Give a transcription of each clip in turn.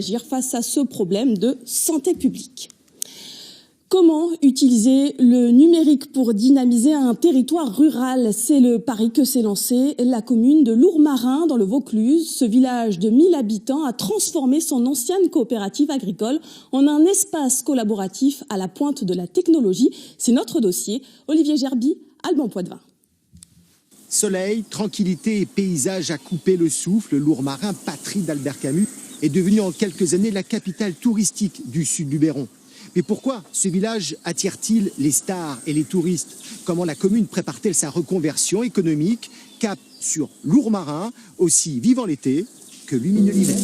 Agir face à ce problème de santé publique. Comment utiliser le numérique pour dynamiser un territoire rural? C'est le pari que s'est lancé la commune de Lourmarin dans le Vaucluse. Ce village de 1000 habitants a transformé son ancienne coopérative agricole en un espace collaboratif à la pointe de la technologie. C'est notre dossier. Olivier Gerby, Alban Poitvin. Soleil, tranquillité et paysage à couper le souffle, Lourmarin, patrie d'Albert Camus, est devenu en quelques années la capitale touristique du sud du Luberon. Mais pourquoi ce village attire-t-il les stars et les touristes? Comment la commune prépare-t-elle sa reconversion économique? Cap sur Lourmarin, aussi vivant l'été que lumineux l'hiver.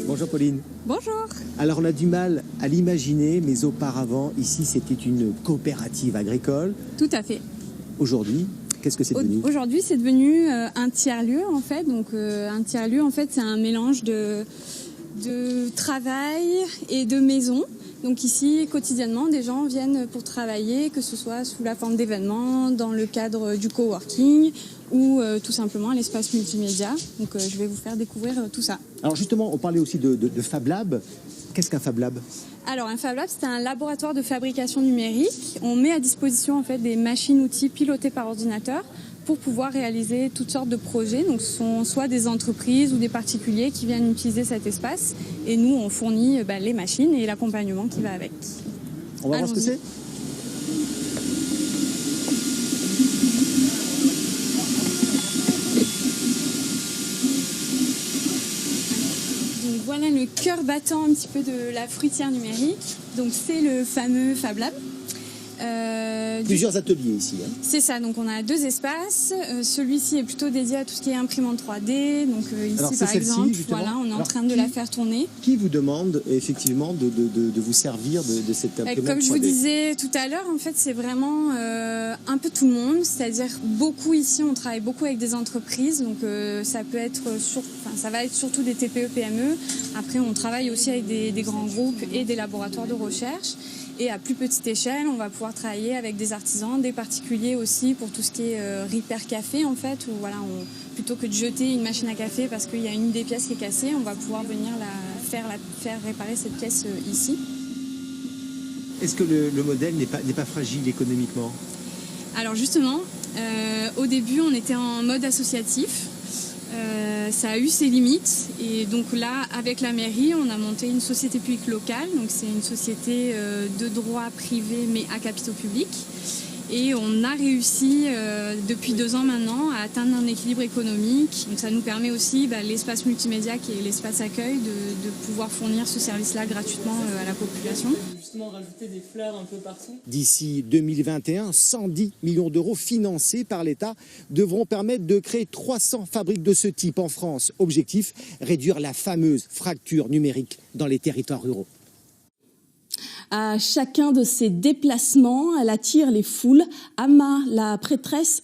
Bonjour Pauline. Bonjour. Alors on a du mal à l'imaginer, mais auparavant, ici c'était une coopérative agricole. Tout à fait. Aujourd'hui, qu'est-ce que c'est devenu? Aujourd'hui, c'est devenu un tiers-lieu en fait. Donc un tiers-lieu en fait, c'est un mélange de travail et de maison. Donc ici, quotidiennement, des gens viennent pour travailler, que ce soit sous la forme d'événements, dans le cadre du coworking ou tout simplement à l'espace multimédia. Donc je vais vous faire découvrir tout ça. Alors justement, on parlait aussi de Fab Lab. Qu'est-ce qu'un Fab Lab? Alors un Fab Lab, c'est un laboratoire de fabrication numérique. On met à disposition en fait des machines-outils pilotées par ordinateur pour pouvoir réaliser toutes sortes de projets. Donc ce sont soit des entreprises ou des particuliers qui viennent utiliser cet espace. Et nous, on fournit les machines et l'accompagnement qui va avec. On va voir ce que c'est. Donc voilà le cœur battant un petit peu de la fruitière numérique. Donc c'est le fameux Fab Lab. Plusieurs ateliers ici. Hein. C'est ça, donc on a deux espaces. Celui-ci est plutôt dédié à tout ce qui est imprimante 3D. Donc ici alors, par exemple, voilà, on est en train de la faire tourner. Qui vous demande effectivement de vous servir de cette imprimante 3D? Comme je vous disais tout à l'heure, en fait c'est vraiment un peu tout le monde. C'est-à-dire beaucoup ici, on travaille beaucoup avec des entreprises. Donc ça peut être ça va être surtout des TPE, PME. Après on travaille aussi avec des grands groupes et des laboratoires de recherche. Et à plus petite échelle, on va pouvoir travailler avec des artisans, des particuliers aussi pour tout ce qui est repair café en fait, où voilà, plutôt que de jeter une machine à café parce qu'il y a une des pièces qui est cassée, on va pouvoir venir faire réparer cette pièce ici. Est-ce que le modèle n'est pas fragile économiquement? Alors justement, au début on était en mode associatif. Ça a eu ses limites et donc là avec la mairie on a monté une société publique locale, donc c'est une société de droit privé mais à capitaux publics et on a réussi depuis 2 ans maintenant à atteindre un équilibre économique. Donc ça nous permet aussi l'espace multimédia qui est l'espace accueil de pouvoir fournir ce service-là gratuitement à la population. Justement rajouter des fleurs un peu partout. D'ici 2021, 110 millions d'euros financés par l'État devront permettre de créer 300 fabriques de ce type en France. Objectif, réduire la fameuse fracture numérique dans les territoires ruraux. À chacun de ses déplacements, elle attire les foules. Ama, la prêtresse